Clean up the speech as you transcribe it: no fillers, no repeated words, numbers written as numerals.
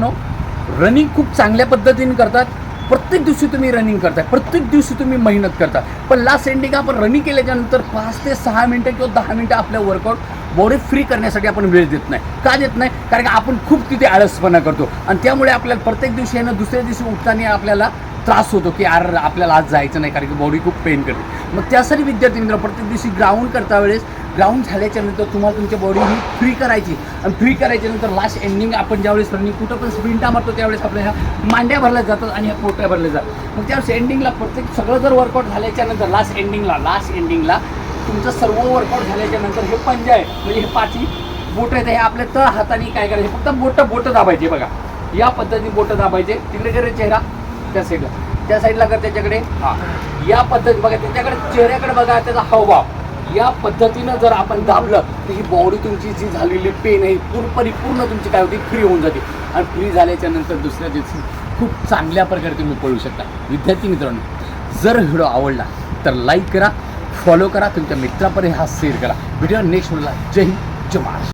Running खूप चांगल्या पद्धतीने करतात. प्रत्येक दिवशी तुम्ही रनिंग करताय, प्रत्येक दिवशी तुम्ही मेहनत करता, पण लास्ट एंडिंग आपण रनिंग केल्याच्यानंतर 5 ते 6 मिनटं किंवा 10 मिनटं आपल्या वर्कआउट बॉडी फ्री करण्यासाठी आपण वेळ देत नाही. का देत नाही? कारण की आपण खूप तिथे आळसपणा करतो आणि त्यामुळे आपल्याला प्रत्येक दिवशी आहे ना, दुसऱ्या दिवशी उठताना आपल्याला त्रास होतो की यार आपल्याला आज जायचं नाही, कारण की बॉडी खूप पेन करते. मग त्यासाठी विद्यार्थी मित्र प्रत्येक दिवशी ग्राउंड करता वेळेस ग्राउंड झाल्याच्यानंतर तुम्हाला तुमच्या बॉडी ही फ्री करायची आणि फ्री करायच्यानंतर लास्ट एंडिंग आपण ज्यावेळेस रनिंग कुठं पण स्प्रिंटा मारतो त्यावेळेस आपल्या ह्या मांड्या भरल्या जातात आणि ह्या पोट्या भरल्या जातात. मग त्यावेळेस एंडिंगला प्रत्येक सगळं जर वर्कआउट झाल्याच्यानंतर लास्ट एंडिंगला तुमचं सर्व वर्कआउट झाल्याच्यानंतर हे पंजा आहे, म्हणजे हे पाची बोटं आहेत, हे आपल्या तळ हाताने काय करायचे, फक्त बोटं दाबायचे. बघा या पद्धतीने बोटं दाबायचे. तिकडे करे चेहरा त्या साईडला कर, त्याच्याकडे हां या पद्धती बघा, त्याच्याकडे चेहऱ्याकडे बघा, त्याचा हावभाव या पद्धतीनं जर आपण दाबलं तर ही बॉडी तुमची जी झालेली पेन आहे परिपूर्ण तुमची काय होती, फ्री होऊन जाते आणि फ्री झाल्याच्या नंतर दुसऱ्या दिवशी खूप चांगल्या प्रकारे तुम्ही पळू शकता. विद्यार्थी मित्रांनो, जर व्हिडिओ आवडला तर लाईक करा, फॉलो करा, तुमच्या मित्रापर्यंत हा शेअर करा. व्हिडिओ नेक्स्ट व्हिडिओला. जय हिंद, जय महाराष्ट्र.